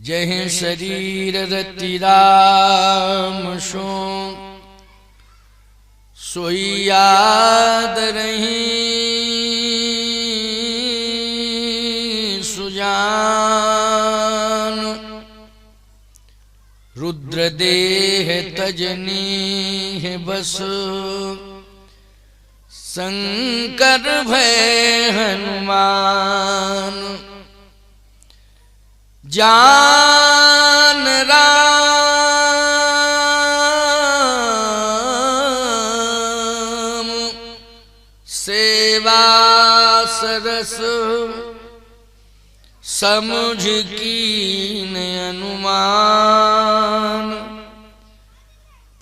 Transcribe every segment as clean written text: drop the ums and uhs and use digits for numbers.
जय शरीर रति राम सो सोई याद रही सुजान। रुद्र देह तजनी है बस शंकर भय हनुमान। जान राम सेवा सरस समझ कीन अनुमान।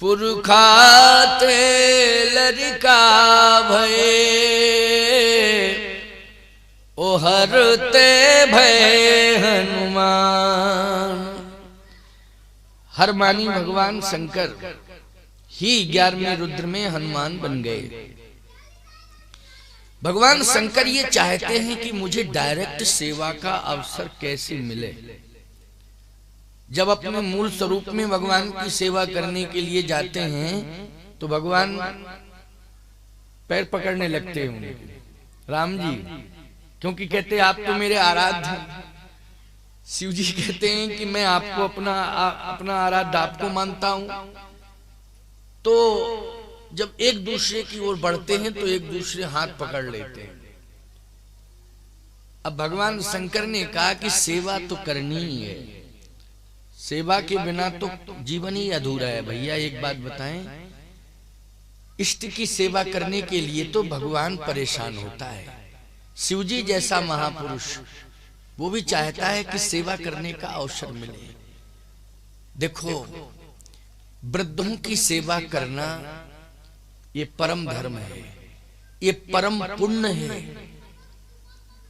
पुरखाते लड़का भये ओ हरते भय हनुमान। हर मानी भगवान शंकर ही 11वें रुद्र में हनुमान बन गए। भगवान शंकर ये चाहते हैं कि मुझे डायरेक्ट सेवा का अवसर कैसे मिले। जब अपने मूल स्वरूप में भगवान की सेवा करने के लिए जाते हैं तो भगवान पैर पकड़ने लगते होंगे राम जी, क्योंकि कहते आप तो मेरे आराध्य। शिव जी कहते हैं कि मैं आपको अपना आराध्य आपको मानता हूं। तो जब एक दूसरे की ओर बढ़ते हैं तो एक दूसरे हाथ पकड़ लेते हैं। अब भगवान शंकर ने कहा कि सेवा तो करनी ही है, सेवा के बिना तो जीवन ही अधूरा है। भैया एक बात बताएं, इष्ट की सेवा करने के लिए तो भगवान परेशान होता है। शिवजी जैसा महापुरुष वो भी चाहता है कि सेवा करने का अवसर मिले। देखो, वृद्धों की सेवा करना ये परम धर्म है, ये परम पुण्य है।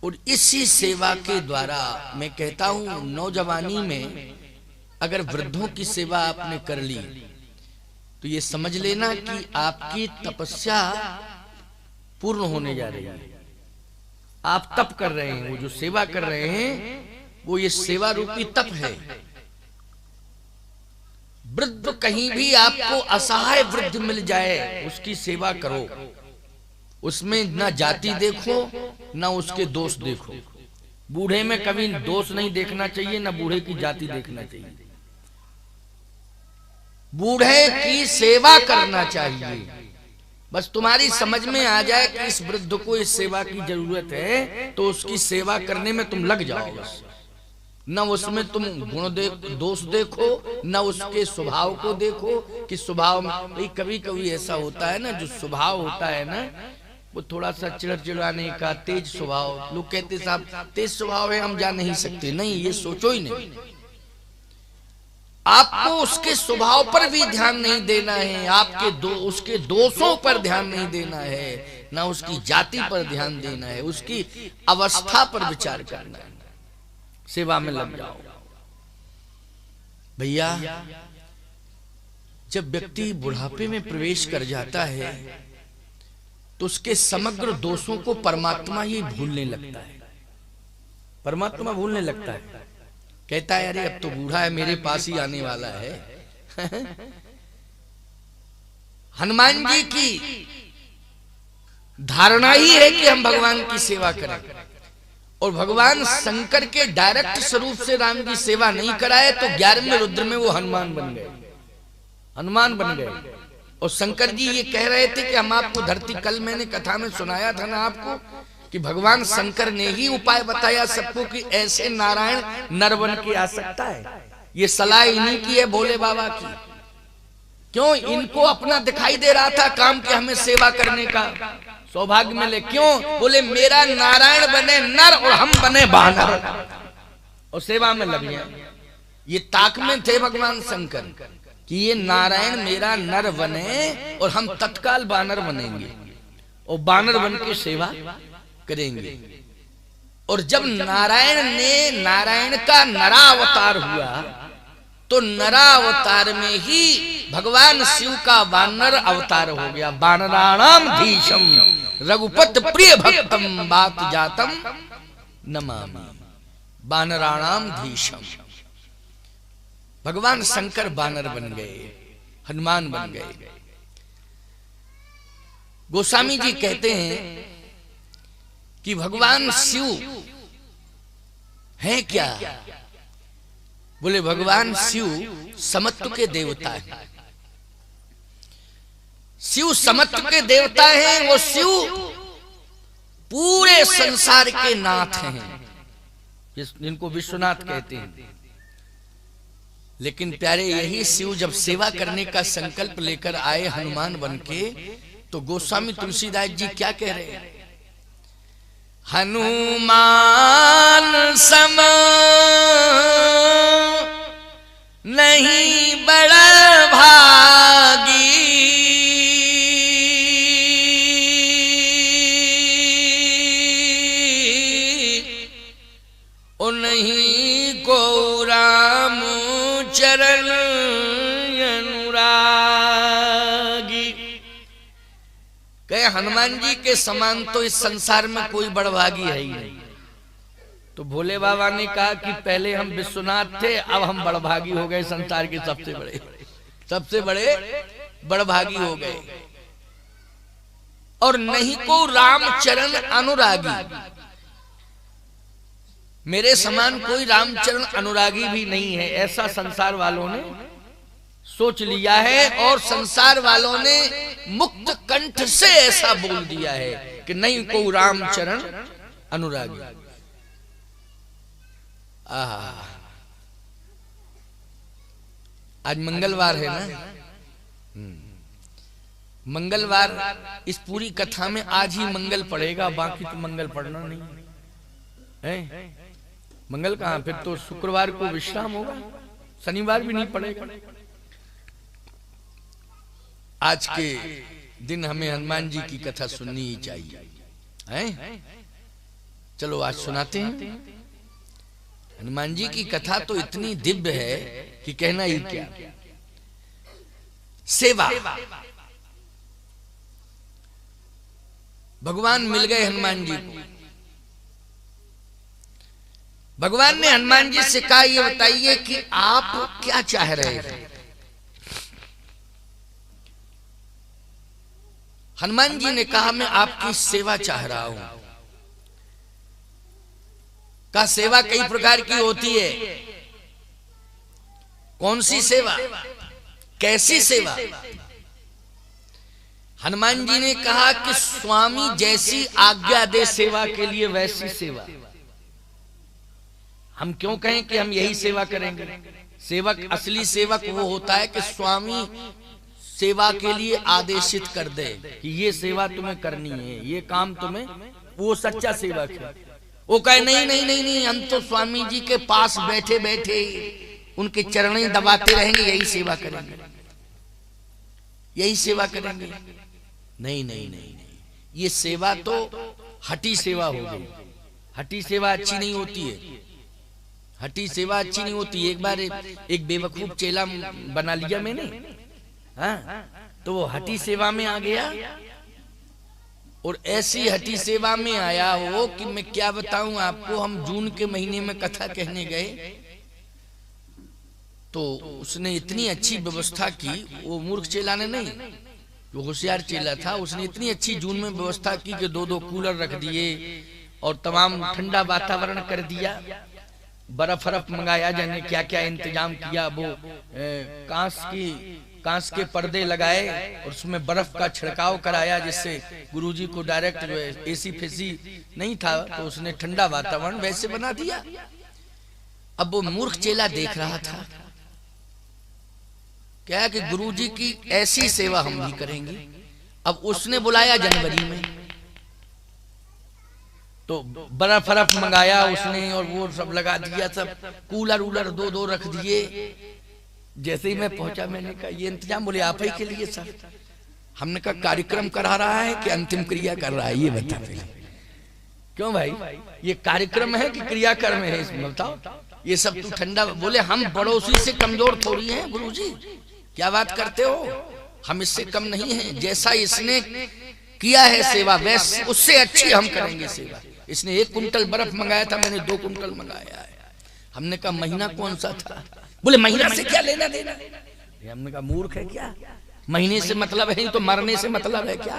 और इसी सेवा के द्वारा मैं कहता हूं, नौजवानी में अगर वृद्धों की सेवा आपने कर ली तो ये समझ लेना कि आपकी तपस्या पूर्ण होने जा रही है। आप तप कर रहे हैं, वो जो सेवा कर रहे हैं वो ये सेवा रूपी तप है। वृद्ध कहीं भी आपको असहाय वृद्ध मिल जाए उसकी सेवा करो। उसमें ना जाति देखो ना उसके दोष देखो। बूढ़े में कभी दोष नहीं देखना चाहिए, ना बूढ़े की जाति देखना चाहिए। बूढ़े की सेवा करना चाहिए। बस तुम्हारी समझ में आ जाए कि इस वृद्ध को इस सेवा की जरूरत है तो उसकी सेवा करने में तुम लग जाओ। बस न उसमें तुम दोष देखो, न उसके स्वभाव को देखो कि स्वभाव में कभी कभी ऐसा होता है ना, जो स्वभाव होता है ना वो थोड़ा सा चिड़चिड़ाने का, तेज स्वभाव। लोग कहते साहब तेज स्वभाव है हम जा नहीं सकते। नहीं, ये सोचो ही नहीं। आपको उसके स्वभाव पर भी ध्यान नहीं देना है, उसके दोषों पर ध्यान नहीं देना है, ना उसकी जाति पर ध्यान देना है, उसकी अवस्था पर विचार करना है। सेवा में लग जाओ। भैया, जब व्यक्ति बुढ़ापे में प्रवेश कर जाता है तो उसके समग्र दोषों को परमात्मा ही भूलने लगता है। परमात्मा भूलने लगता है, कहता है अरे अब तो बूढ़ा है, मेरे पास ही आने वाला है। हनुमान जी की धारणा ही है कि हम भगवान की सेवा करें, और भगवान शंकर के डायरेक्ट स्वरूप से राम की सेवा नहीं कराए तो 11वें रुद्र में वो हनुमान बन गए। हनुमान बन गए। और शंकर जी ये कह रहे थे कि हम आपको धरती, कल मैंने कथा में सुनाया था ना आपको कि भगवान शंकर ने ही उपाय बताया सबको कि ऐसे नारायण नर बन के आ सकता है। ये सलाह इन्हीं की है, भोले बाबा की। क्यों? इनको अपना दिखाई दे रहा था काम कि हमें सेवा करने का सौभाग्य मिले। क्यों? बोले मेरा नारायण बने नर और हम बने बानर और सेवा में लग गया। ये ताक में थे भगवान शंकर कि ये नारायण मेरा नर बने और हम तत्काल बानर बनेंगे और बानर बन के सेवा करेंगे। और जब नारायण का नरावतार हुआ तो नरावतार में ही भगवान शिव का बानर अवतार हो गया। बानराणाम धीशम रघुपत प्रिय भक्तम बात जातम नमामि। बानराणाम धीशम, भगवान शंकर बानर बन गए, हनुमान बन गए। गोस्वामी जी कहते हैं कि भगवान शिव हैं क्या? बोले भगवान शिव समत्व के देवता हैं। शिव समत्व के देवता हैं। वो शिव पूरे संसार के नाथ हैं, जिनको विश्वनाथ कहते हैं। लेकिन प्यारे, यही शिव जब सेवा करने का संकल्प लेकर आए हनुमान बनके, तो गोस्वामी तुलसीदास जी क्या कह रहे हैं? हनुमान सम नहीं बड़ा भागी, उन्हीं को राम चरण अनुरागी। कहे हनुमान जी के समान तो इस संसार में कोई बड़भागी है ही नहीं। तो भोले बाबा ने कहा कि पहले हम विश्वनाथ थे, अब हम बड़भागी हो गए, संसार के सबसे बड़े बड़भागी हो गए। और नहीं को रामचरण अनुरागी, मेरे समान कोई रामचरण अनुरागी भी नहीं है, ऐसा संसार वालों ने सोच लिया है। और संसार वालों ने मुक्त कंठ से ऐसा बोल दिया है कि नहीं को रामचरण अनुरागी। आज मंगलवार है ना, मंगलवार इस पूरी कथा में आज ही मंगल पड़ेगा, बाकी तो मंगल पढ़ना नहीं है। मंगल कहाँ? फिर तो शुक्रवार को विश्राम होगा, शनिवार भी नहीं पड़ेगा। आज के दिन हमें हनुमान जी की कथा सुननी ही चाहिए, हैं? चलो आज सुनाते हैं। हनुमान जी की कथा तो इतनी दिव्य है कि कहना ही क्या। सेवा, भगवान मिल गए हनुमान जी को। भगवान ने हनुमान जी से कहा, ये बताइए कि आप क्या चाह रहे हैं? हनुमान जी ने कहा, मैं आपकी सेवा चाह रहा हूं। का सेवा कई प्रकार की होती है। कौन सी सेवा, कैसी सेवा? हनुमान जी ने कहा कि स्वामी जैसी आज्ञा दे सेवा के लिए वैसी सेवा। हम क्यों कहें कि हम यही सेवा करेंगे? सेवक, असली सेवक वो होता है कि स्वामी सेवा के लिए आदेशित कर दे कि ये सेवा तुम्हें करनी है, ये काम तुम्हें, वो सच्चा सेवक है। वो कहे नहीं नहीं नहीं नहीं, हम तो स्वामी जी के पास बैठे बैठे उनके चरणें दबाते रहेंगे, यही सेवा करेंगे, यही सेवा करेंगे। नहीं नहीं नहीं, ये सेवा तो हठी सेवा हो गई। हठी सेवा अच्छी नहीं होती है, हठी सेवा अच्छी नहीं होती। एक बार एक बेवकूफ चेला बना लिया मैंने, हाँ, तो वो हठी सेवा में आ गया। और ऐसी हठी सेवा में आया वो कि मैं क्या बताऊं आपको। हम जून के महीने में कथा कहने गए तो उसने इतनी अच्छी व्यवस्था की, वो मूर्ख चेला ने नहीं, वो होशियार चेला था। उसने इतनी अच्छी जून में व्यवस्था की कि 2-2 कूलर रख दिए और तमाम ठंडा वातावरण कर दिया, बर्फ मंगाया, जाने क्या क्या इंतजाम किया। वो कांच के पर्दे लगाए और उसमें बर्फ का छिड़काव कराया, जिससे गुरुजी को डायरेक्ट जो है एसी फेसी नहीं था, तो उसने ठंडा वातावरण वैसे बना दिया। अब वो मूर्ख चेला देख रहा था, क्या कि गुरुजी की ऐसी सेवा हम भी करेंगे। अब उसने बुलाया जनवरी में, तो बर्फ मंगाया उसने और वो सब लगा दिया, सब कूलर उलर 2-2 रख दिए। जैसे ही मैं पहुंचा मैंने कहा ये इंतजाम, बोले आप ही के लिए सर। हमने कहा कार्यक्रम करा रहा है कि अंतिम क्रिया कर रहा है, ये बता पहले। क्यों भाई, ये कार्यक्रम है कि क्रियाकर्म है, इसमें बताओ। ये सब तू ठंडा, बोले हम पड़ोसी से कमजोर थोड़ी हैं गुरुजी, क्या बात करते हो, हम इससे कम नहीं हैं। जैसा इसने किया है सेवा, वैसे उससे अच्छी हम करेंगे सेवा। इसने 1 कुंटल बर्फ मंगाया था, मैंने 2 कुंटल मंगाया है। हमने कहा महीना कौन सा था? बोले महीना से क्या लेना देना? हमने कहा मूर्ख है क्या? महीने से मतलब है तो मरने से मतलब है क्या?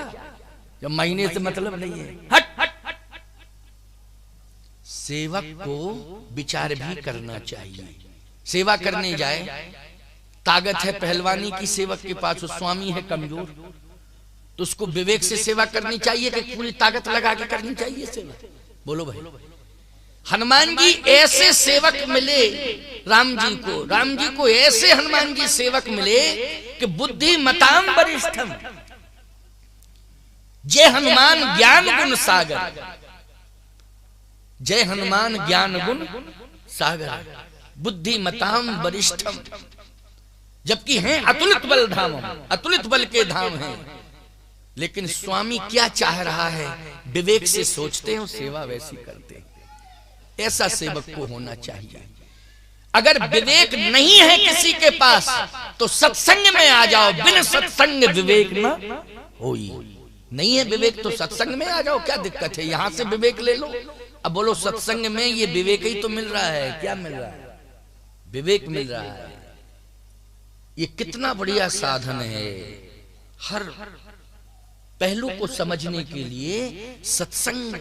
जब महीने से मतलब नहीं है, हट हट। सेवक को विचार भी करना चाहिए। सेवा करने जाए, ताकत है पहलवानी की सेवक के पास, स्वामी है कमजोर, तो उसको विवेक से सेवा करनी चाहिए कि पूरी ताकत लगा के करनी चाहिए सेवा? बोलो भाई। हनुमान जी ऐसे सेवक मिले राम जी को ऐसे हनुमान जी सेवक मिले कि बुद्धिमताम वरिष्ठम, जय हनुमान ज्ञान गुण सागर, जय हनुमान ज्ञान गुण सागर, बुद्धिमताम वरिष्ठम। जबकि हैं अतुलित बल धाम, अतुलित बल के धाम हैं, लेकिन स्वामी क्या चाह रहा है विवेक से सोचते हैं, सेवा वैसी करते हैं। ऐसा सेवक को होना चाहिए। अगर विवेक नहीं है किसी के पास तो सत्संग में आ जाओ, बिन सत्संग विवेक न होई। नहीं है विवेक तो सत्संग में आ जाओ, क्या दिक्कत है? यहां से विवेक ले लो। अब बोलो सत्संग में ये विवेक ही तो मिल रहा है, क्या मिल रहा है? विवेक मिल रहा है। ये कितना बढ़िया साधन है। हर पहलू को समझने के लिए सत्संग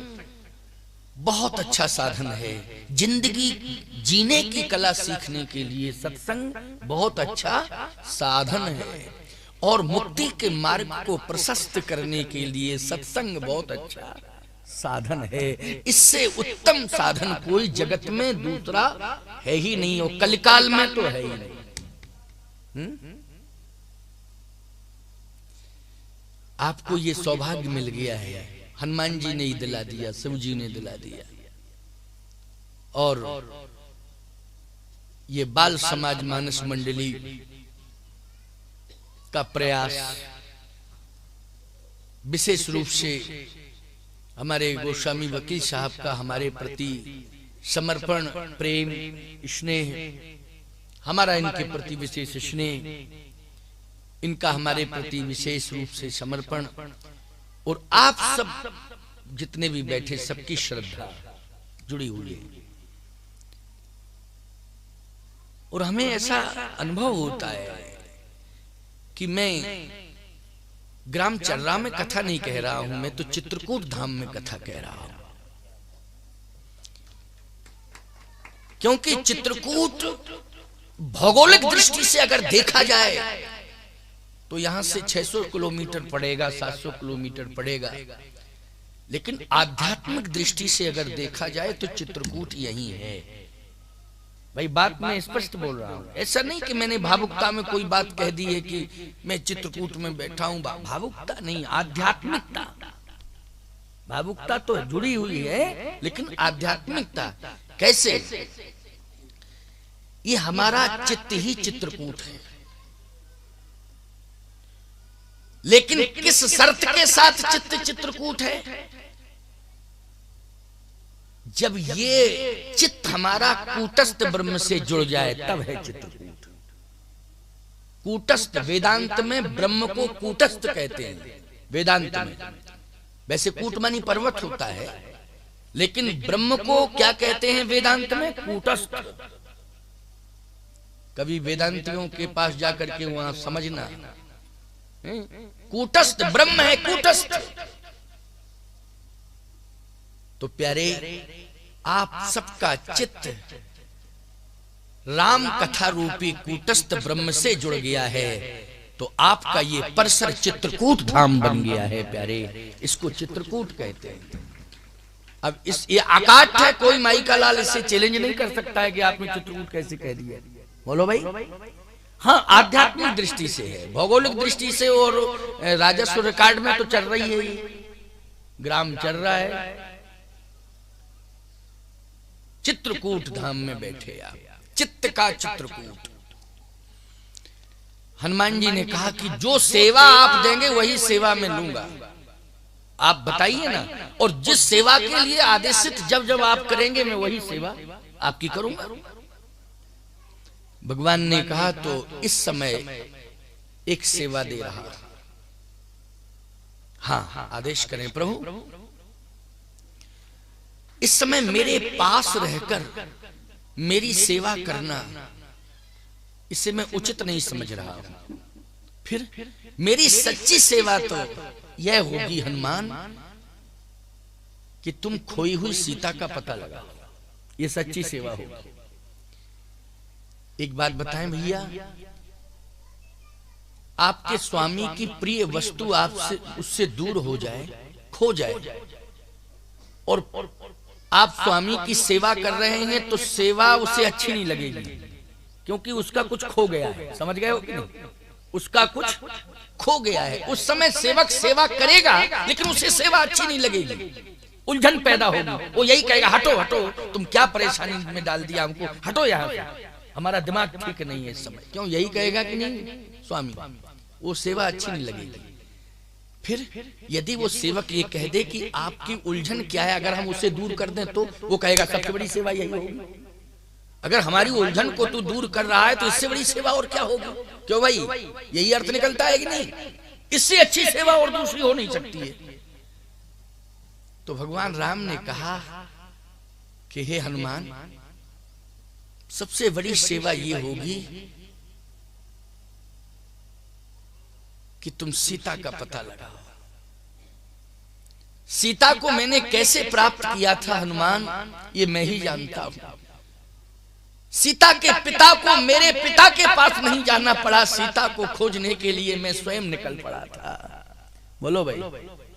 बहुत अच्छा साधन है। जिंदगी जीने की कला सीखने के लिए सत्संग बहुत अच्छा साधन है, और मुक्ति के मार्ग को प्रशस्त करने के लिए सत्संग बहुत अच्छा साधन है। इससे उत्तम साधन कोई जगत में दूसरा है ही नहीं, और कलिकाल में तो है ही नहीं। आपको ये सौभाग्य मिल गया है, हनुमान जी ने ही दिला दिया, शिव जी ने दिला दिया। और ये बाल समाज मानस मंडली का प्रयास विशेष रूप से हमारे गोस्वामी वकील साहब का हमारे प्रति समर्पण, प्रेम, स्नेह, हमारा इनके प्रति विशेष स्नेह, इनका हमारे प्रति विशेष रूप से समर्पण, और आप सब जितने भी बैठे सबकी श्रद्धा जुड़ी हुई है। और हमें ऐसा अनुभव होता है कि मैं ग्राम चर्रा में कथा नहीं कह रहा हूं, मैं तो चित्रकूट धाम में कथा कह रहा हूं। क्योंकि चित्रकूट भौगोलिक दृष्टि से अगर देखा जाए तो यहां से 600 किलोमीटर पड़ेगा, 700 किलोमीटर पड़ेगा, लेकिन आध्यात्मिक दृष्टि से अगर देखा जाए तो चित्रकूट यही है। भाई बात मैं स्पष्ट बोल रहा हूं, ऐसा नहीं कि मैंने भावुकता में कोई बात कह दी है कि मैं चित्रकूट में बैठा हूं। भावुकता नहीं, आध्यात्मिकता। भावुकता तो जुड़ी हुई है, लेकिन आध्यात्मिकता कैसे? ये हमारा चित्त ही चित्रकूट है, लेकिन किस शर्त के साथ चित्त चित्रकूट है? जब ये चित्त हमारा कूटस्थ ब्रह्म से जुड़ जाए तब है चित्रकूट। कूटस्थ, वेदांत में ब्रह्म को कूटस्थ कहते हैं। वेदांत में वैसे कूट मानी पर्वत होता है, लेकिन ब्रह्म को क्या कहते हैं वेदांत में? कूटस्थ। कभी वेदांतियों के पास जाकर के वहां समझना, कूटस्थ ब्रह्म है, कूटस्थ। तो प्यारे, आप सबका चित्त राम कथा रूपी कूटस्थ ब्रह्म से जुड़ गया है, तो आपका ये परसर चित्रकूट धाम बन गया है। प्यारे, इसको चित्रकूट कहते हैं। अब ये आकाट है, कोई माई का लाल इससे चैलेंज नहीं कर सकता है कि आपने चित्रकूट कैसे कह दिया। बोलो भाई। हाँ, आध्यात्मिक दृष्टि से है, भौगोलिक दृष्टि से और राजस्व रिकॉर्ड में तो चल रही है, ग्राम चल रहा है। चित्रकूट धाम में बैठे आप, चित्त का चित्रकूट। हनुमान जी ने कहा कि जो सेवा आप देंगे वही सेवा में लूंगा। आप बताइए ना, और जिस सेवा के लिए आदेशित जब जब आप करेंगे मैं वही सेवा आपकी करूंगा। भगवान ने कहा तो इस समय एक सेवा दे रहा। हाँ, आदेश करें प्रभु। इस समय मेरे पास रहकर मेरी सेवा करना इसे मैं उचित नहीं समझ रहा हूं, फिर मेरी सच्ची सेवा तो यह होगी हनुमान कि तुम खोई हुई सीता का पता लगाओ, ये सच्ची सेवा होगी। एक बात बताएं भैया, आपके स्वामी की प्रिय वस्तु आपसे उससे दूर हो जाए, खो जाए, और आप स्वामी की सेवा कर रहे हैं तो सेवा उसे अच्छी नहीं लगेगी, क्योंकि उसका कुछ खो गया है। समझ गए हो कि नहीं? उसका कुछ खो गया है। उस समय सेवक सेवा करेगा लेकिन उसे सेवा अच्छी नहीं लगेगी, उलझन पैदा होगी। वो यही कहेगा हटो हटो, तुम क्या परेशानी में डाल दिया हमको, हटो यहाँ से, हमारा दिमाग ठीक नहीं है इस समय। क्यों? यही कहेगा कि नहीं स्वामी? वो सेवा अच्छी नहीं लगेगी। फिर यदि वो सेवक ये कह दे कि आपकी उलझन क्या है, अगर हम उसे दूर कर दें तो वो कहेगा सबसे बड़ी सेवा यही होगी। अगर हमारी उलझन को तू दूर कर रहा है तो इससे बड़ी सेवा और क्या होगी? क्यों भाई? यही अर्थ निकलता है कि नहीं? इससे अच्छी सेवा और दूसरी हो नहीं सकती है। तो भगवान राम ने कहा कि हे हनुमान, सबसे बड़ी सेवा ये होगी कि तुम सीता का पता लगाओ। सीता को मैंने कैसे प्राप्त किया था हनुमान, ये मैं ही जानता हूं। सीता के पिता को मेरे पिता के पास नहीं जाना पड़ा, सीता को खोजने के लिए मैं स्वयं निकल पड़ा था। बोलो भाई,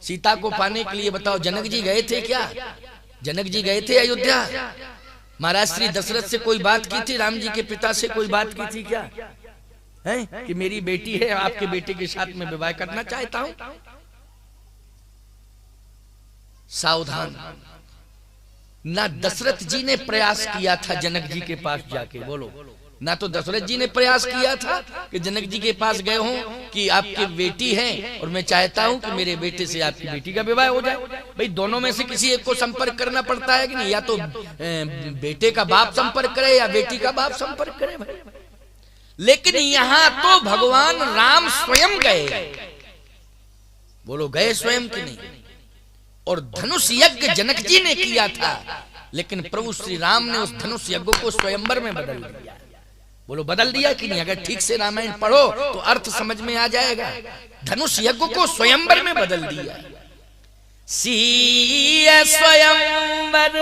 सीता को पाने के लिए बताओ जनक जी गए थे क्या? जनक जी गए थे अयोध्या? महाराज श्री दशरथ से कोई बात की थी? राम जी के पिता से कोई बात की थी क्या है कि मेरी बेटी है, आपके बेटे के साथ में विवाह करना चाहता हूं? सावधान, ना दशरथ जी ने प्रयास किया था जनक जी के पास जाके, बोलो, ना तो दशरथ जी ने प्रयास किया था कि जनक जी के पास गए हों कि आपकी बेटी है और मैं चाहता हूं कि मेरे बेटे से आपकी बेटी का विवाह हो जाए। भाई दोनों में से किसी एक को संपर्क करना पड़ता है कि नहीं? या तो बेटे का बाप संपर्क करे या बेटी का बाप संपर्क करे भाई। लेकिन यहां तो भगवान राम स्वयं गए। बोलो, गए स्वयं कि नहीं? और धनुष यज्ञ जनक जी ने किया था, लेकिन प्रभु श्री राम ने उस धनुष यज्ञ को स्वयंवर में बदल दिया। बोलो, बदल दिया कि नहीं? अगर ठीक से रामायण पढ़ो तो अर्थ समझ में आ जाएगा। धनुष यज्ञ को स्वयंवर में बदल दिया। सीय स्वयंवर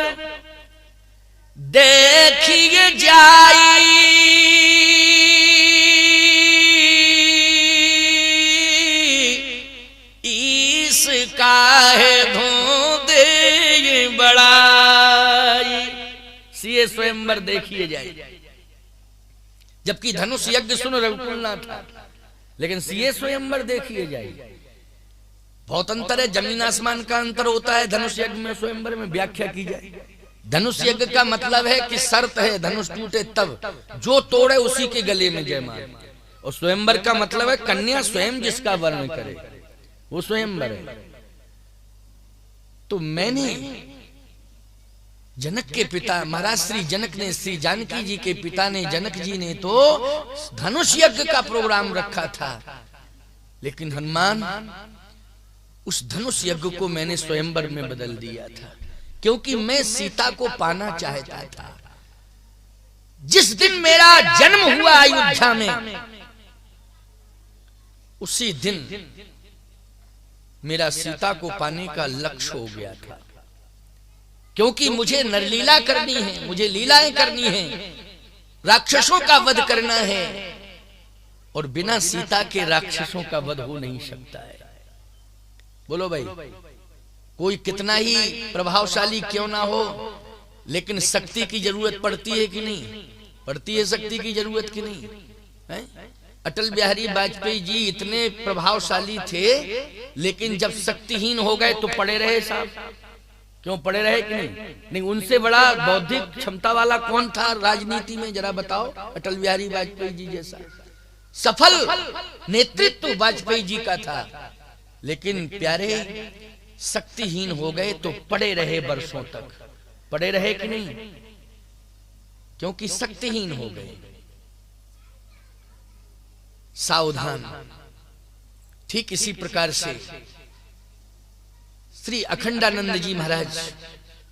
देखिए जाई, काहे धोंदे बड़ाई। सीए स्वयंवर देखिए जाए, जबकि धनुष यज्ञ सुन रघुकुल ना था, लेकिन सीए स्वयंवर देखिए जाए। बहुत अंतर है, जमीन आसमान का अंतर होता है धनुष यज्ञ में स्वयंवर में। व्याख्या की जाए, धनुष यज्ञ का मतलब है कि शर्त है धनुष टूटे तब, जो तोड़े उसी के गले में जयमाल। और स्वयंवर का मतलब है कन्या स्वयं जिसका वर्ण करे वो स्वयंवर है। तो मैंने जनक के पिता महाराज श्री जनक ने, श्री जानकी जी के पिता ने, जनक जी ने तो धनुष यज्ञ का प्रोग्राम रखा था, लेकिन हनुमान उस धनुष यज्ञ को मैंने स्वयंवर में बदल दिया था, क्योंकि मैं सीता को पाना चाहता था। जिस दिन मेरा जन्म हुआ अयोध्या में, उसी दिन मेरा सीता को पाने का लक्ष्य हो गया था, क्योंकि मुझे नरलीला करनी है, मुझे लीलाएं करनी है, राक्षसों का वध करना है, और बिना सीता के राक्षसों का वध हो नहीं सकता है। बोलो भाई, कोई कितना ही प्रभावशाली क्यों ना हो, लेकिन शक्ति की जरूरत पड़ती है कि नहीं? पड़ती है शक्ति की जरूरत कि नहीं है? अटल बिहारी वाजपेयी जी इतने प्रभावशाली थे, लेकिन जब शक्तिहीन हो गए तो पड़े रहे साहब। क्यों पड़े रहे कि नहीं? उनसे बड़ा बौद्धिक क्षमता वाला कौन था राजनीति में, जरा बताओ? अटल बिहारी वाजपेयी जी जैसा सफल नेतृत्व वाजपेयी जी का था, लेकिन प्यारे शक्तिहीन हो गए तो पड़े रहे वर्षों तक। पड़े रहे कि नहीं? क्योंकि शक्तिहीन हो गए। सावधान। ठीक इसी प्रकार से श्री अखंडानंद जी महाराज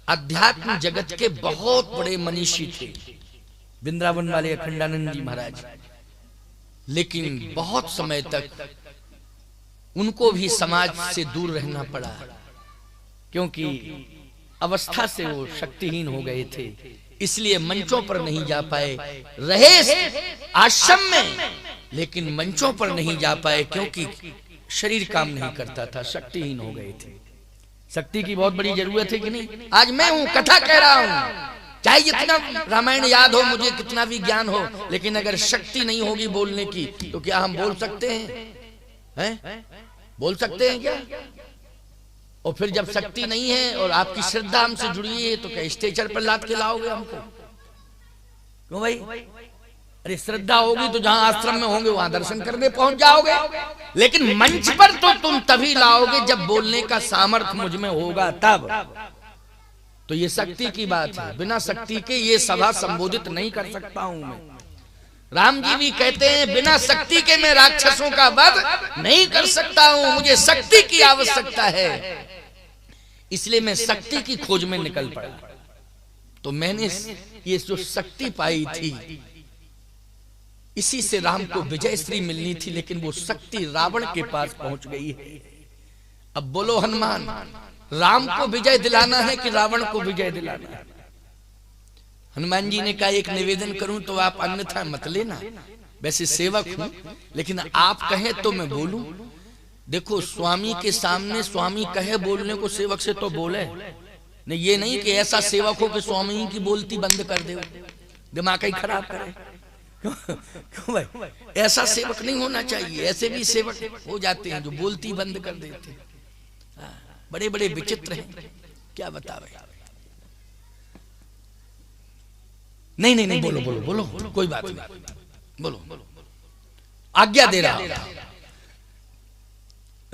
अध्यात्म जगत के बहुत बड़े मनीषी थे, वृंदावन वाले अखंडानंद जी महाराज। लेकिन बहुत समय तक उनको भी समाज से दूर रहना पड़ा, क्योंकि अवस्था से वो शक्तिहीन हो गए थे, इसलिए मंचों पर नहीं जा पाए। रहे आश्रम में लेकिन मंचों पर नहीं जा पाए, क्योंकि शरीर काम नहीं करता था, शक्तिहीन हो गए थे। शक्ति की बहुत बड़ी जरूरत है कि नहीं? आज मैं हूं, कथा कह रहा हूं, चाहे जितना रामायण याद हो मुझे, कितना भी ज्ञान हो, लेकिन अगर शक्ति नहीं होगी बोलने की तो क्या हम बोल सकते हैं? बोल सकते हैं क्या? और फिर जब शक्ति नहीं है और आपकी श्रद्धा हमसे जुड़ी है तो क्या स्टेचर पर लाद के लाओगे हमको? क्यों भाई? अरे श्रद्धा होगी तो जहां आश्रम में होंगे वहां दर्शन करने पहुंच जाओगे, लेकिन मंच पर तो तुम तभी लाओगे जब बोलने का सामर्थ्य मुझ में होगा तब। तो ये शक्ति की बात है, बिना शक्ति के ये सभा संबोधित नहीं कर सकता हूं मैं। राम जी भी कहते हैं बिना शक्ति के मैं राक्षसों का वध नहीं कर सकता हूं, मुझे शक्ति की आवश्यकता है, इसलिए मैं शक्ति की खोज में निकल पड़ा। तो मैंने ये जो शक्ति पाई थी, इसी से राम को विजय श्री मिलनी थी, लेकिन वो शक्ति रावण के पास पहुंच गई है। अब बोलो हनुमान, राम को विजय दिलाना है कि रावण को विजय दिलाना है? हनुमान जी ने कहा एक निवेदन करूं तो आप अन्यथा मत लेना, वैसे सेवक हूं, लेकिन आप कहें तो मैं बोलूं। देखो स्वामी के सामने स्वामी कहे बोलने को, सेवक से तो बोले नहीं, ये नहीं कि ऐसा सेवक हो कि स्वामी की बोलती बंद कर दे, दिमाग ही खराब करे। क्यों भाई? ऐसा सेवक नहीं होना चाहिए। ऐसे भी सेवक हो जाते हैं जो बोलती बंद कर देते, बड़े बड़े विचित्र हैं, क्या बतावे। नहीं नहीं नहीं, बोलो बोलो बोलो, कोई बात नहीं, बोलो, आज्ञा दे रहा हूं।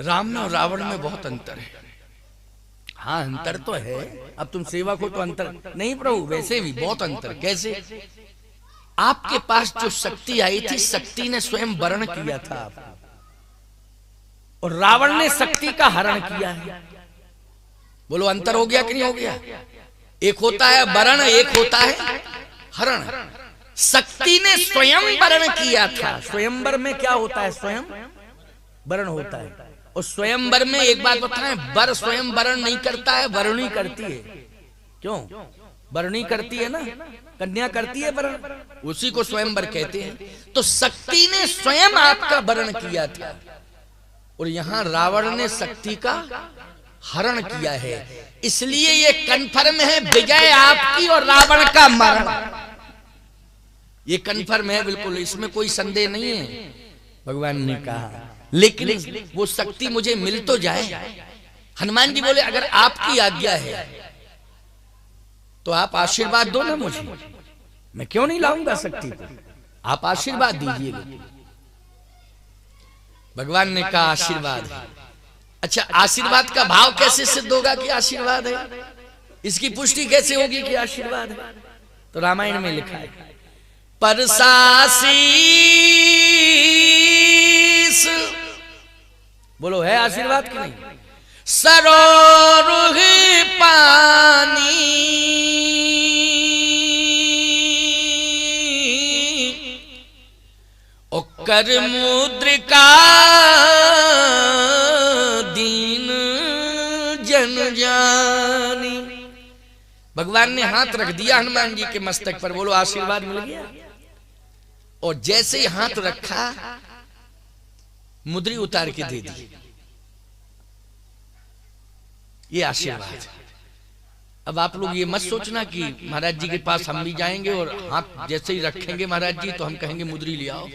राम और रावण में बहुत अंतर है। हाँ अंतर तो है, अब तुम सेवक हो तो अंतर नहीं प्रभु, वैसे भी बहुत अंतर। कैसे? आपके पास जो शक्ति आई थी, शक्ति ने स्वयं वरण किया था आपको, और रावण ने शक्ति का हरण किया है। बोलो अंतर हो गया कि नहीं हो गया? एक होता है वरण, एक होता है हरण। शक्ति ने स्वयं वरण किया था। स्वयंवर में क्या होता है? स्वयं वरण होता है। और स्वयंवर में एक बात बताएं, वर स्वयं वरण नहीं करता है, वरणी करती है। क्यों? वरणी करती है ना, कन्या करती है वरण, उसी को स्वयंवर कहते हैं। तो शक्ति ने स्वयं आपका वरण किया था, और यहां रावण ने शक्ति का हरण किया है, इसलिए ये कन्फर्म है विजय आपकी और रावण का मरण। ये कन्फर्म है बिल्कुल, इसमें कोई संदेह नहीं है, भगवान ने कहा। लेकिन वो शक्ति मुझे मिल तो जाए। हनुमान जी बोले अगर आपकी आज्ञा है तो आप आशीर्वाद दो ना मुझे, मैं क्यों नहीं लाऊंगा शक्ति को, आप आशीर्वाद दीजिए। भगवान ने कहा आशीर्वाद है। अच्छा आशीर्वाद का भाव कैसे सिद्ध होगा कि आशीर्वाद है? इसकी पुष्टि कैसे होगी कि आशीर्वाद है? तो रामायण में लिखा है परसासीस, बोलो है आशीर्वाद की नहीं? सरोरुह पानी और कर मुद्रिका दीन जन जानी। भगवान ने हाथ रख दिया हनुमान जी के मस्तक पर, बोलो आशीर्वाद मिल गया। और जैसे ही हाथ रखा मुद्री उतार के दे दी, ये आशीर्वाद। अब आप लोग ये मत सोचना कि महाराज जी के पास हम भी जाएंगे और हाथ जैसे ही रखेंगे महाराज जी तो हम कहेंगे मुद्री ले आओ,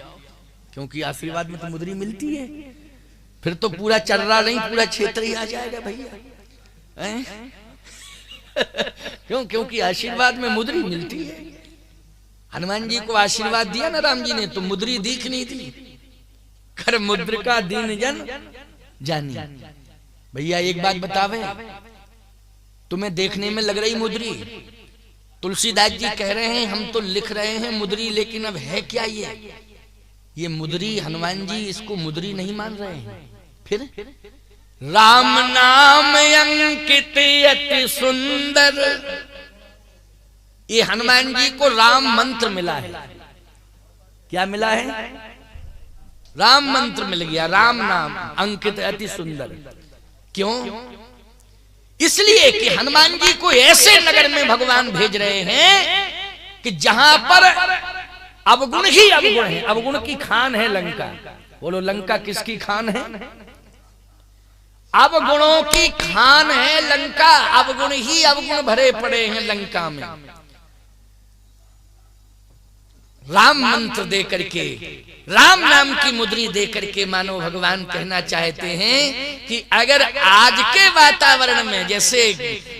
क्योंकि आशीर्वाद में तो मुद्री मिलती है। फिर तो पूरा चर्रा नहीं पूरा क्षेत्र ही आ जाएगा भैया। क्यों? क्योंकि आशीर्वाद में मुद्री मिलती है। हनुमान जी को आशीर्वाद दिया ना राम जी ने, तो मुद्री दिख नहीं थी, कर मुद्रिका दीन जन जानी। भैया एक बात बतावे, तुम्हें देखने में लग रही मुद्री, तुलसीदास जी कह रहे हैं हम तो लिख रहे हैं मुद्री, लेकिन अब है क्या ये मुद्री? हनुमान जी इसको मुद्री नहीं मान रहे हैं। फिर राम नाम अंकित अति सुंदर, ये हनुमान जी को राम मंत्र मिला है। क्या मिला है? राम मंत्र मिल गया, राम नाम अंकित अति सुंदर। क्यों? इसलिए कि हनुमान जी को ऐसे नगर में भगवान भेज रहे हैं कि जहां पर अवगुण ही अवगुण है। अवगुण की खान है लंका। बोलो लंका किसकी खान है? अवगुणों की खान है लंका। अवगुण ही अवगुण भरे पड़े हैं लंका में। राम मंत्र दे करके, राम नाम की मुद्री दे करके मानो भगवान कहना चाहते हैं कि अगर आज के वातावरण में जैसे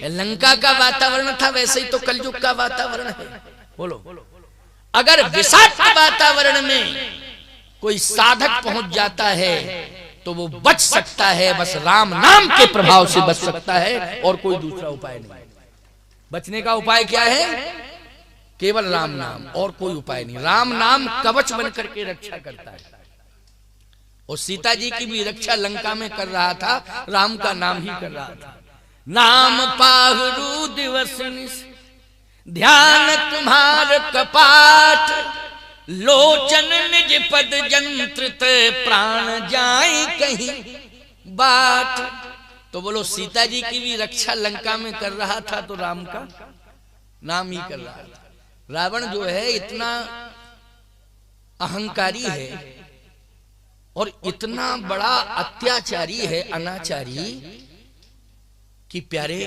लंका का वातावरण था वैसे ही तो कलयुग का वातावरण है। बोलो अगर विषाक्त वातावरण में कोई साधक पहुंच जाता है तो वो बच सकता है, बस राम नाम के प्रभाव से बच सकता है और कोई दूसरा उपाय नहीं। बचने का उपाय क्या है? केवल राम नाम, और कोई उपाय नहीं। राम नाम कवच बन करके रक्षा करता है। और सीता जी की भी रक्षा लंका में कर रहा था, राम का नाम ही कर रहा था। नाम पाहरु दिवस ध्यान तुम्हार कपाट, लोचन निज पद जंत्रित प्राण जाए कहीं बाट। तो बोलो सीता जी की भी रक्षा लंका में कर रहा था तो राम का नाम ही कर रहा था। रावण जो है इतना अहंकारी है और इतना बड़ा अत्याचारी है, अनाचारी, कि प्यारे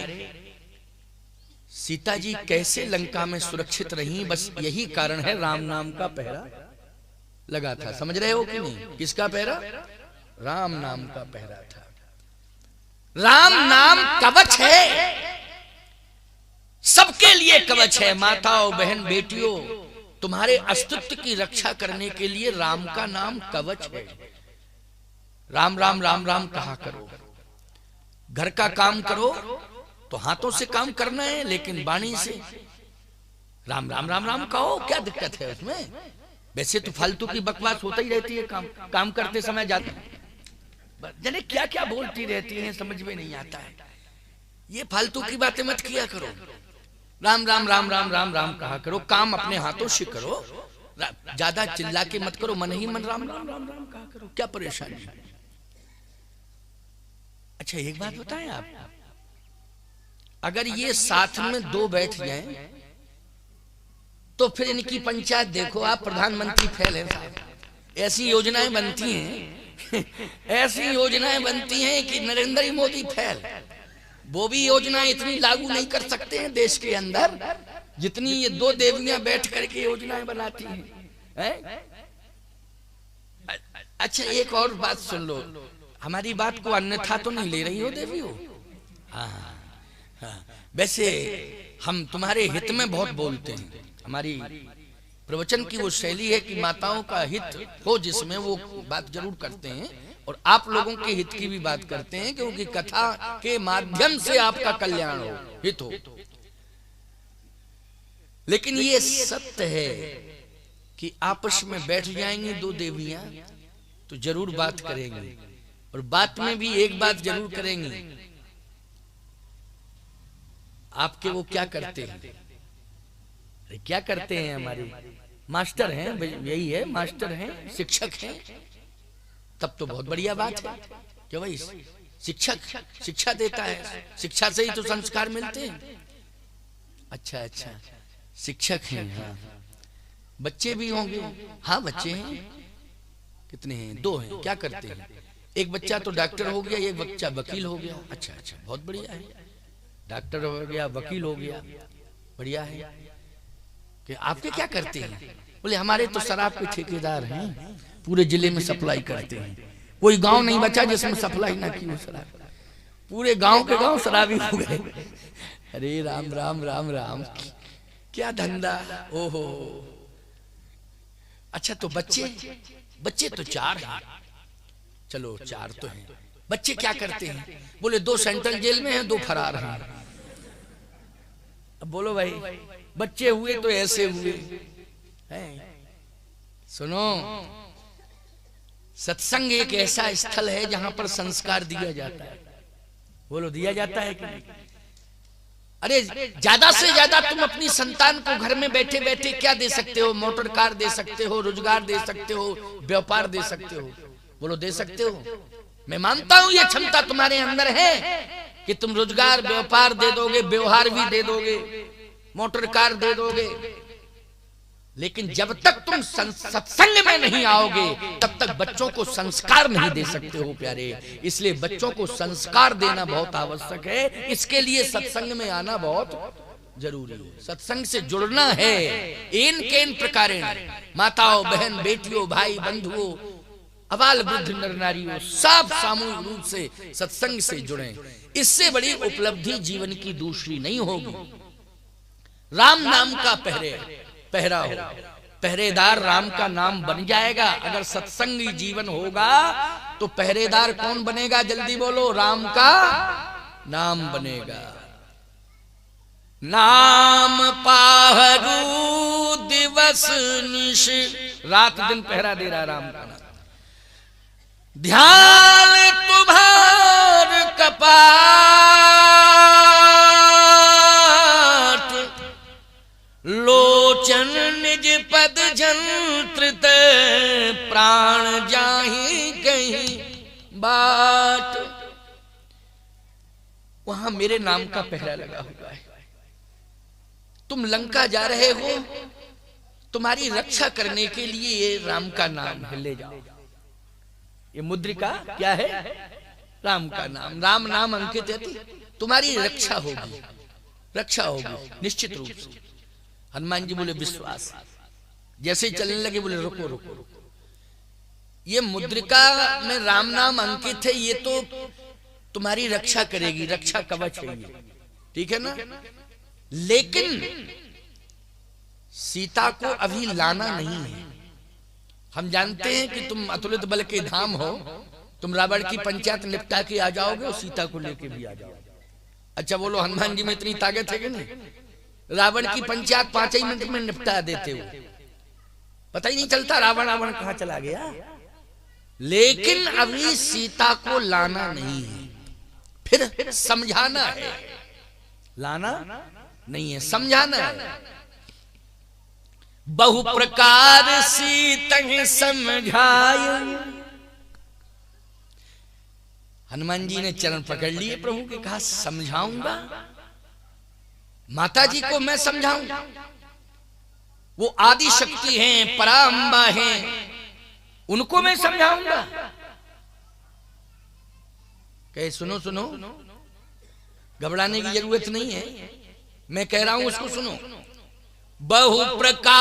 सीता जी कैसे लंका में सुरक्षित रही? बस यही कारण है राम नाम का पहरा लगा था। समझ रहे हो कि नहीं? किसका पहरा? राम नाम का पहरा था। राम नाम कवच है, सबके लिए कवच है। माताओं, बहन, बेटियों, तुम्हारे अस्तित्व की रक्षा करने के लिए राम का नाम कवच है। राम राम राम राम कहा करो। घर का काम करो तो हाथों से काम करना है, लेकिन वाणी से राम राम राम राम कहो। क्या दिक्कत है उसमें? वैसे तो फालतू की बकवास होता ही रहती है। काम करते समय जाते जाने क्या क्या बोलती रहती हैं, समझ में नहीं आता है। ये फालतू की बातें मत किया करो। राम राम राम राम राम राम कहा करो। काम अपने हाथों से करो, ज्यादा चिल्ला के मत करो। मन ही मन राम राम राम राम कहा करो। क्या परेशानी है? अच्छा एक बात बताएं आप, अगर ये साथ में दो बैठ जाएं तो फिर इनकी पंचायत देखो आप। प्रधानमंत्री फेल है साहब। ऐसी योजनाएं बनती हैं ऐसी योजनाएं बनती हैं कि नरेंद्र मोदी फेल। वो भी योजनाएं इतनी लागू नहीं कर सकते हैं देश के अंदर जितनी ये दो देवियां बैठ करके योजनाएं बनाती हैं। अच्छा एक और बात सुन लो, हमारी बात को अन्यथा तो नहीं ले रही हो देवी हो? हाँ। वैसे हम तुम्हारे हित में बहुत बोलते हैं। हमारी प्रवचन की वो शैली है कि माताओं का हित हो जिसमें वो बात जरूर करते हैं, और आप लोगों के हित की भी बात करते हैं, क्योंकि कथा के माध्यम से आपका कल्याण हो, हित हो। लेकिन ये सत्य है कि आपस में बैठ जाएंगी दो देवियां तो जरूर बात करेंगी, और बात में भी एक बात जरूर करेंगी। आपके वो क्या करते हैं? अरे क्या करते हैं? हमारे मास्टर हैं, यही है, मास्टर हैं, शिक्षक हैं। तब तो बहुत बढ़िया बात है कि भाई शिक्षक शिक्षा देता है, शिक्षा से ही तो संस्कार मिलते हैं। अच्छा अच्छा, शिक्षक हैं। हाँ। बच्चे भी होंगे? हाँ बच्चे हैं। कितने हैं? दो हैं। क्या करते हैं? एक बच्चा तो डॉक्टर हो गया, एक बच्चा वकील हो गया। अच्छा अच्छा, बहुत बढ़िया है। डॉक्टर हो गया, वकील हो गया, बढ़िया है। कि आपके क्या करते हैं? बोले हमारे तो शराब के ठेकेदार हैं, पूरे जिले में सप्लाई करते हैं। कोई गांव नहीं बचा जिसमें सप्लाई ना की हो शराब। पूरे गांव के गांव शराबी हो गए। अरे राम राम राम राम, क्या धंधा! ओहो। अच्छा तो बच्चे तो चार हैं। चलो चार तो हैं। बच्चे क्या करते हैं? बोले दो सेंट्रल जेल में हैं, दो फरार हैं। अब बोलो भाई, बच्चे हुए तो ऐसे हुए हैं। सुनो, सत्संग एक ऐसा स्थल है जहां पर संस्कार दिया जाता है। बोलो दिया जाता है कि नहीं? अरे ज्यादा से ज्यादा तुम अपनी संतान को घर में बैठे बैठे क्या दे सकते हो? मोटर कार दे सकते हो, रोजगार दे सकते हो, व्यापार दे सकते हो। बोलो दे सकते हो? मैं मानता हूं ये क्षमता तुम्हारे अंदर है कि तुम रोजगार व्यापार दे दोगे, व्यवहार भी दे दोगे, मोटर कार दे दोगे। लेकिन जब तक तुम सत्संग में नहीं आओगे तब तक बच्चों को संस्कार नहीं दे सकते हो प्यारे। इसलिए बच्चों को संस्कार देना बहुत आवश्यक है। इसके लिए सत्संग में आना बहुत जरूरी है। सत्संग से जुड़ना है। इन केन प्रकारेण माताओं, बहन, बेटियों, भाई, बंधुओं, अबाल वृद्ध नर नारियों सब सामूहिक रूप से सत्संग से जुड़े। इससे बड़ी उपलब्धि जीवन की दूसरी नहीं होगी। राम नाम का पहरा हो, पहरेदार राम का नाम बन जाएगा। अगर सत्संगी जीवन होगा तो पहरेदार कौन बनेगा? जल्दी बोलो। राम का नाम बनेगा। नाम पाहरू दिवस निश, रात दिन पहरा दे रहा राम का नाम। ध्यान तुम्हार कपाट, लोचन निज पद जंत्रित, प्राण जाहि कहीं बाट। वहां मेरे नाम का पहरा लगा हुआ है। तुम लंका जा रहे हो, तुम्हारी रक्षा करने के लिए ये राम का नाम है, ले जाओ। ये मुद्रिका क्या है? राम का नाम। राम नाम अंकित है, तुम्हारी रक्षा होगी, रक्षा होगी निश्चित रूप से। हनुमान जी बोले विश्वास। जैसे ही चलने लगे बोले रुको रुको रुको, ये मुद्रिका में राम नाम अंकित है, ये तो तुम्हारी रक्षा करेगी, रक्षा कवच है ये, ठीक है ना? लेकिन सीता को अभी लाना नहीं है। हम जानते हैं कि तुम अतुलित बल के धाम हो, तुम रावण की पंचायत निपटा के आ जाओगे और सीता को लेके भी आ जाओगे। अच्छा बोलो, हनुमान जी में इतनी ताकत है कि नहीं? रावण की पंचायत 5 ही मिनट में निपटा देते हो, पता ही नहीं चलता रावण कहां चला गया। लेकिन अभी सीता को लाना नहीं है, फिर समझाना है। लाना नहीं है, समझाना है। बहु प्रकार सीता समझाए। हनुमान जी ने चरण पकड़ लिए प्रभु के, कहा समझाऊंगा माता जी को, मैं समझाऊं? वो आदि शक्ति हैं, पराम्बा हैं, उनको मैं समझाऊंगा? कहे सुनो सुनो, घबराने की जरूरत नहीं है, मैं कह रहा हूं उसको सुनो। बहु प्रकार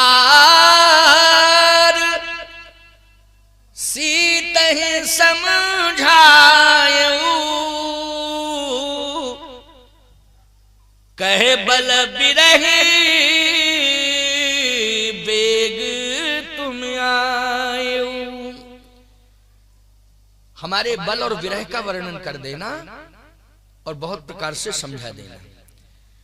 सीता समझायऊ, कहे बल बिरही बेग तुम आयऊ। हमारे बल और विरह का वर्णन कर देना और बहुत प्रकार से समझा देना।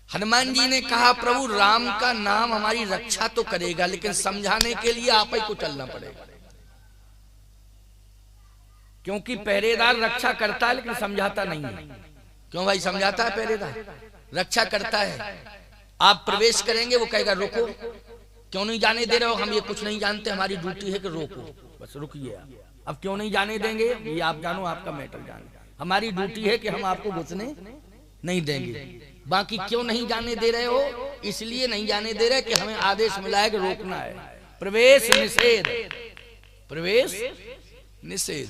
हनुमान जी ने कहा प्रभु राम का नाम हमारी रक्षा तो करेगा, लेकिन समझाने के लिए आप ही को चलना पड़ेगा। क्योंकि पहरेदार रक्षा करता है लेकिन समझाता नहीं है। क्यों भाई? समझाता है पहरेदार, रक्षा करता है। आप प्रवेश करेंगे, वो कहेगा रोको, क्यों नहीं जाने दे रहे हो? हम ये कुछ नहीं जानते, हमारी ड्यूटी है कि रोको, बस रुकिए। अब क्यों नहीं जाने देंगे ये आप जानो, आपका मैटर जानो। हमारी ड्यूटी है कि हम आपको घुसने नहीं देंगे। बाकी क्यों नहीं जाने दे रहे हो? इसलिए नहीं जाने दे रहे कि हमें आदेश मिला है कि रोकना है। प्रवेश निषेध, प्रवेश निषेध।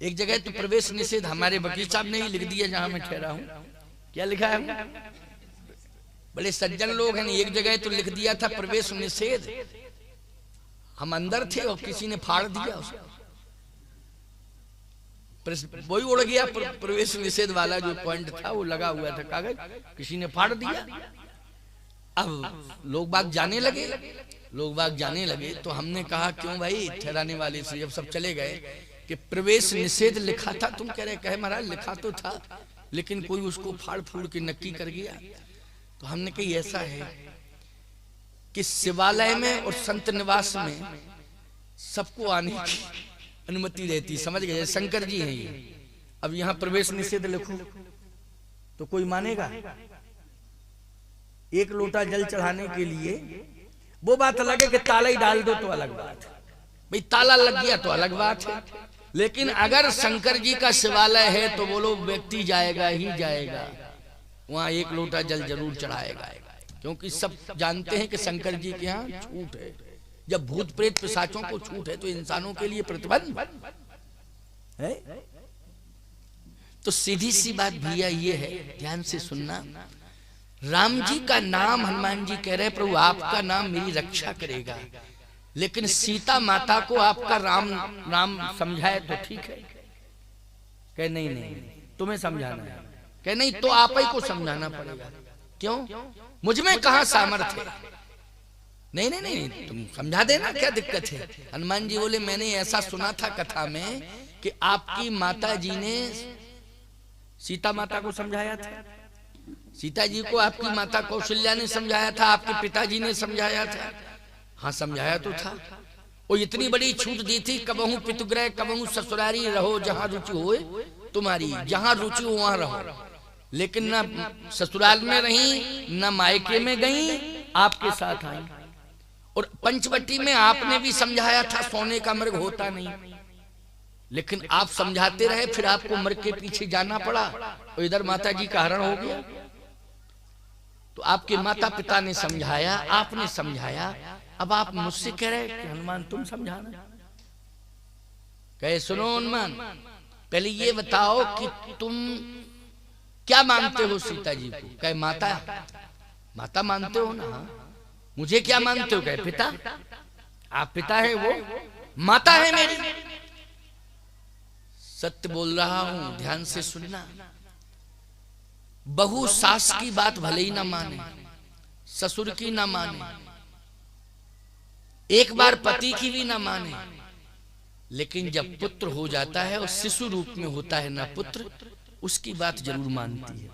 एक जगह तो प्रवेश निषेध हमारे वकील साहब ने ही लिख दिया जहां मैं ठहरा हूं। क्या लिखा है? बड़े सज्जन लोग हैं। एक जगह तो लिख दिया था प्रवेश निषेध, हम अंदर थे और किसी ने फाड़ दिया उसको, वही उड़ गया। प्रवेश निषेध वाला जो पॉइंट था वो लगा हुआ था कागज, किसी ने फाड़ दिया। अब लोग बाग जाने लगे, लोग बाग जाने लगे तो हमने कहा क्यों भाई ठहराने वाले से, जब सब चले गए कि प्रवेश निषेध लिखा था, तुम कह रहे? कहे महाराज लिखा तो था लेकिन कोई उसको फाड़ फूड़ के नक्की कर गया। तो हमने कही ऐसा है कि शिवालय में और संत निवास में सबको आने की अनुमति रहती, समझ गए? शंकर जी हैं ये। अब यहाँ प्रवेश निषेध लिखो तो कोई मानेगा? एक लोटा जल चढ़ाने के लिए वो बात अलग है कि ताला ही डाल दो तो अलग बात है, भाई ताला लग गया तो अलग बात है। लेकिन अगर शंकर जी का शिवालय है तो बोलो व्यक्ति जाएगा ही जाएगा, वहां एक लोटा जल जरूर चढ़ाएगा, क्योंकि सब जानते हैं कि शंकर जी के यहाँ छूट है। जब भूत प्रेत पिशाचों को छूट है तो इंसानों के लिए प्रतिबंध है। तो सीधी सी बात भैया ये है, ध्यान से सुनना। राम जी का नाम हनुमान जी कह रहे हैं प्रभु आपका नाम मेरी रक्षा करेगा, लेकिन सीता माता को आपका राम नाम समझाए तो ठीक है। कह नहीं नहीं तुम्हें समझाना है। कह नहीं तो आप ही को समझाना पड़ेगा। क्यों? मुझ में कहां सामर्थ्य है? नहीं नहीं नहीं तुम समझा देना, क्या दिक्कत है? हनुमान जी बोले मैंने ऐसा सुना था कथा में कि आपकी माता जी ने सीता माता को समझाया था, सीता जी को आपकी माता कौशल्या ने समझाया था, आपके पिताजी ने समझाया था। हाँ समझाया तो था। वो इतनी बड़ी छूट दी थी, कबहू पितुग्रह कबहू ससुरारी रहो जहां रुचि होए तुम्हारी, जहां रुचि हो वहां रहो। लेकिन ना ससुराल में रही ना मायके में गई, आपके साथ आई। और पंचवटी में आपने भी समझाया था सोने का मृग होता नहीं, लेकिन आप समझाते रहे, फिर आपको मृग के पीछे जाना पड़ा और इधर माता जी का हरण हो गया। तो आपके माता पिता ने समझाया, आपने समझाया, अब आप मुझसे कह रहे कि हनुमान तुम समझाना। कहे सुनो हनुमान, पहले ये बताओ कि तुम क्या मानते हो सीता जी को? कहे माता, माता मानते हो ना? हाँ। मुझे क्या मानते हो? कहे पिता। आप पिता है, वो माता है मेरी। सत्य बोल रहा हूं, ध्यान से सुनना। बहू सास की बात भले ही ना माने, ससुर की ना माने, एक बार पति की भी ना माने, लेकिन जब पुत्र हो जाता है और शिशु रूप में होता है ना पुत्र, उसकी बात जरूर मानती है।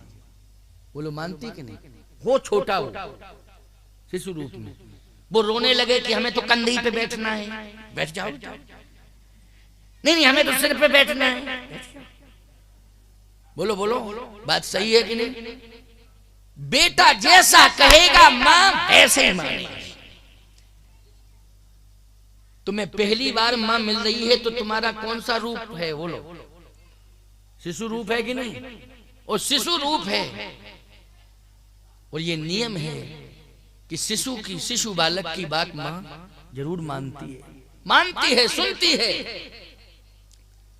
बोलो मानती कि नहीं? हो छोटा हो शिशु रूप में, वो रोने लगे कि हमें तो कंधे पे बैठना है, बैठ जाओ। नहीं नहीं हमें तो सिर पे बैठना है। बोलो बोलो बात सही है कि नहीं? बेटा जैसा कहेगा मां ऐसे मानेगी। तुम्हें पहली बार मां मिल रही है तो तुम्हारा कौन सा रूप है? बोलो शिशु रूप है कि नहीं? और शिशु रूप है, और ये नियम है कि शिशु बालक की बात मां जरूर मानती है, सुनती है।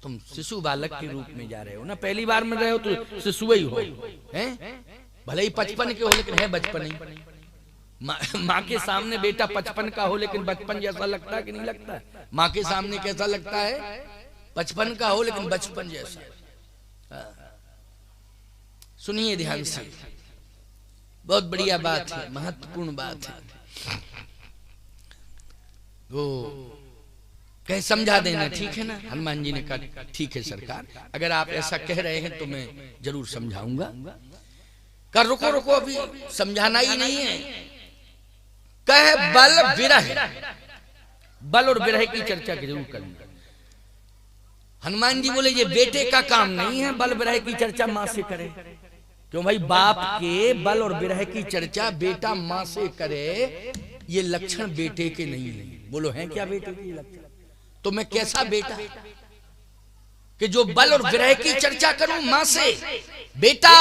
तुम शिशु बालक के रूप में जा रहे हो ना, पहली बार में रहे हो तो शिशु ही हो, हैं? भले ही 55 के हो लेकिन है बचपन ही। माँ के सामने बेटा 55 का हो लेकिन बचपन जैसा लगता है कि नहीं लगता? माँ के सामने कैसा लगता है? 55 का हो लेकिन बचपन जैसा। सुनिए ध्यान से, बहुत बढ़िया बात है, महत्वपूर्ण बात है। वो कहे समझा देना, ठीक है ना? हनुमान जी ने कहा ठीक है सरकार, अगर आप ऐसा कह रहे हैं तो मैं जरूर समझाऊंगा। कर रुको रुको, अभी समझाना ही नहीं है। कहे बल विरह, बल और विरह की चर्चा जरूर करूंगा। हनुमान जी बोले ये बेटे का काम नहीं है बल विरह की चर्चा मां से करे। क्यों भाई? बाप के बल और विरह की चर्चा बेटा मां से करे, ये लक्षण बेटे के नहीं है। बोलो हैं क्या बेटे के लक्षण? तो मैं कैसा बेटा कि जो बल और विरह की चर्चा करूं मां से? बेटा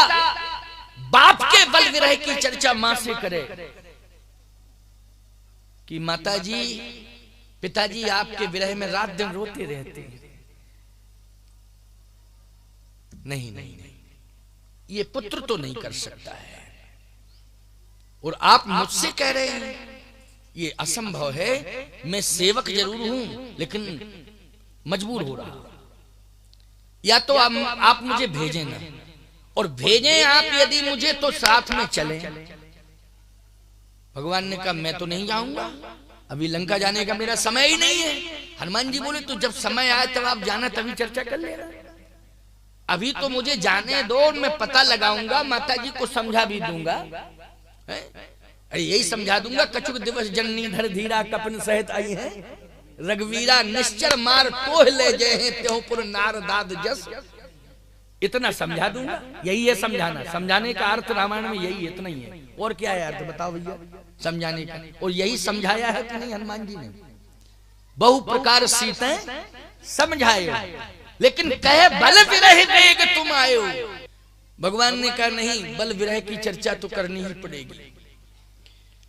बाप के बल विरह की चर्चा मां से करे कि माता जी पिताजी आपके विरह में रात दिन रोते रहते हैं। नहीं नहीं नहीं, ये पुत्र तो नहीं कर सकता है। और आप मुझसे कह रहे हैं ये असंभव है। मैं सेवक जरूर हूं लेकिन मजबूर हो रहा। या तो आप मुझे भेजें ना, और भेजें आप यदि मुझे तो साथ में चलें। भगवान ने कहा मैं तो नहीं जाऊंगा, अभी लंका जाने का मेरा समय ही नहीं है। हनुमान जी बोले तो जब समय आए तब आप जाना, तभी चर्चा कर लेना। अभी तो मुझे जाने दो, मैं पता लगाऊंगा, माता जी को समझा भी दूंगा। अरे यही समझा दूंगा, कछुक दिवस जननी धर धीरा कपन सहित आई है, रघुवीरा निश्चर मार तोह ले जय हैं त्योपुर नार दाद जस। इतना समझा दूंगा। यही है समझाना, समझाने का अर्थ रामायण में यही है, इतना ही है। और क्या है अर्थ बताओ भैया समझाने का? और यही समझाया है कि नहीं हनुमान जी ने? बहु प्रकार सीतें समझाए, लेकिन कहे बल विरह वेग तुम आयो। भगवान ने कहा नहीं, बल विरह की चर्चा तो करनी ही पड़ेगी।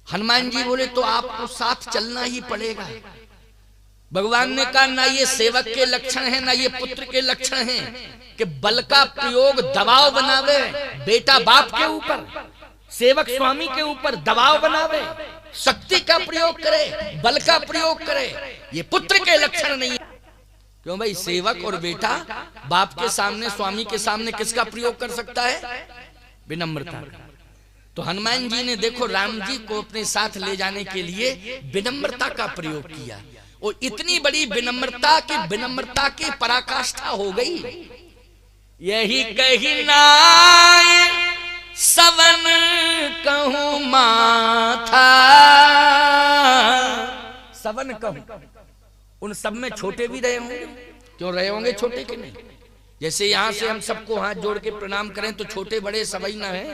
हनुमान जी बोले तो आपको साथ चलना ही पड़ेगा। भगवान ने कहा ना ये सेवक के लक्षण है ना ये पुत्र के लक्षण हैं कि बल का प्रयोग दबाव बनावे, बेटा बाप के ऊपर, सेवक स्वामी के ऊपर दबाव बनावे, शक्ति का प्रयोग करे, बल का प्रयोग करे, ये पुत्र के लक्षण नहीं है। क्यों भाई? सेवक और बेटा बाप के सामने, स्वामी के सामने किसका प्रयोग कर सकता है? विनम्रता का। तो हनुमान जी ने देखो राम जी को अपने साथ ले जाने के लिए विनम्रता का प्रयोग किया, और इतनी बड़ी विनम्रता की, विनम्रता की पराकाष्ठा हो गई। यही कही नाय सवन कहूं माथा, सवन कहूं, उन सब में छोटे भी रहे होंगे। क्यों रहे होंगे छोटे के नहीं? जैसे यहां से हम सबको हाथ जोड़ के प्रणाम करें तो छोटे बड़े सभी ना है,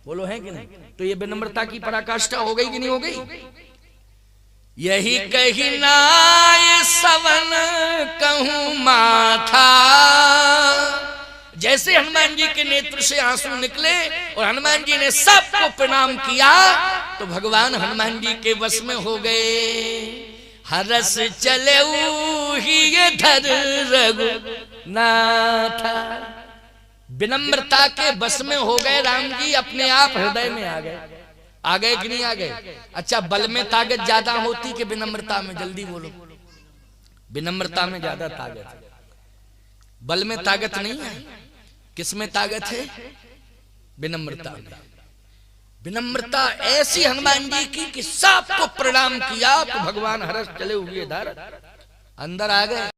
बोलो है कि नहीं? तो ये विनम्रता की पराकाष्ठा हो गई कि नहीं हो गई? यही कही नाय सवन कहूं माथा। जैसे हनुमान जी के नेत्र से आंसू निकले और हनुमान जी ने सबको प्रणाम किया, तो भगवान हनुमान जी के वश में हो गए। हरस चले ही धर रघुनाथा, विनम्रता के बस में हो गए राम जी, अपने आप हृदय में आ गए। आ गए कि नहीं आ गए? अच्छा, बल में ताकत ज्यादा होती कि विनम्रता में? जल्दी बोलो। विनम्रता में ज्यादा ताकत है, बल में ताकत नहीं है। किस में ताकत है? विनम्रता में। विनम्रता ऐसी हनुमान जी की कि सबको प्रणाम किया तो भगवान हर्ष चले हुए धर अंदर आ गए।